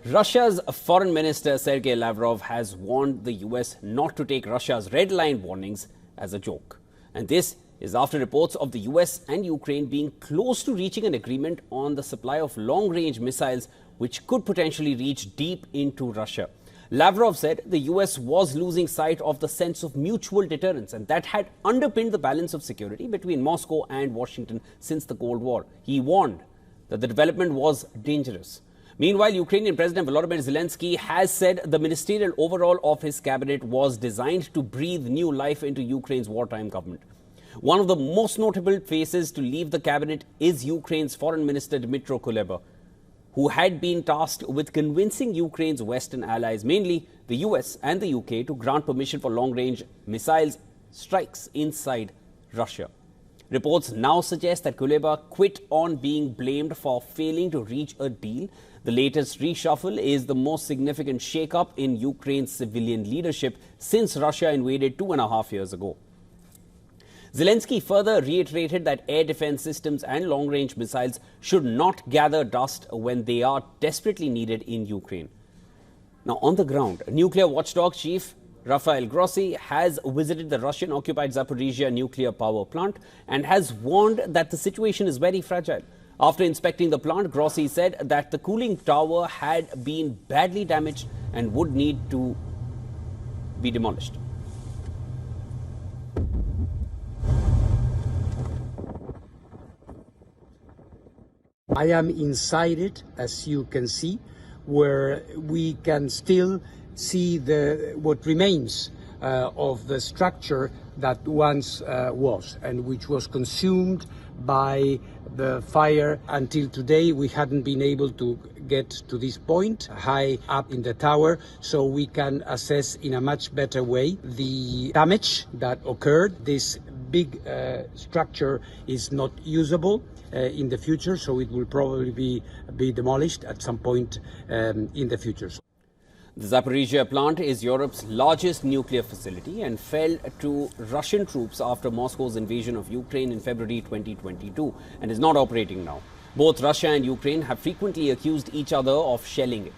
Russia's foreign minister Sergei Lavrov has warned the US not to take Russia's red line warnings as a joke. And this is after reports of the US and Ukraine being close to reaching an agreement on the supply of long-range missiles which could potentially reach deep into Russia. Lavrov said the US was losing sight of the sense of mutual deterrence, and that had underpinned the balance of security between Moscow and Washington since the Cold War. He warned that the development was dangerous. Meanwhile, Ukrainian President Volodymyr Zelensky has said the ministerial overhaul of his cabinet was designed to breathe new life into Ukraine's wartime government. One of the most notable faces to leave the cabinet is Ukraine's Foreign Minister Dmytro Kuleba, who had been tasked with convincing Ukraine's Western allies, mainly the US and the UK, to grant permission for long-range missiles strikes inside Russia. Reports now suggest that Kuleba quit on being blamed for failing to reach a deal. The latest reshuffle is the most significant shake-up in Ukraine's civilian leadership since Russia invaded 2.5 years ago. Zelensky further reiterated that air defense systems and long-range missiles should not gather dust when they are desperately needed in Ukraine. Now, on the ground, nuclear watchdog chief Rafael Grossi has visited the Russian-occupied Zaporizhia nuclear power plant and has warned that the situation is very fragile. After inspecting the plant, Grossi said that the cooling tower had been badly damaged and would need to be demolished. I am inside it, as you can see, where we can still see what remains of the structure that once was and which was consumed by the fire. Until today, we hadn't been able to get to this point high up in the tower, so we can assess in a much better way the damage that occurred. This big structure is not usable in the future, so it will probably be demolished at some point in the future. The Zaporizhia plant is Europe's largest nuclear facility and fell to Russian troops after Moscow's invasion of Ukraine in February 2022 and is not operating now. Both Russia and Ukraine have frequently accused each other of shelling it.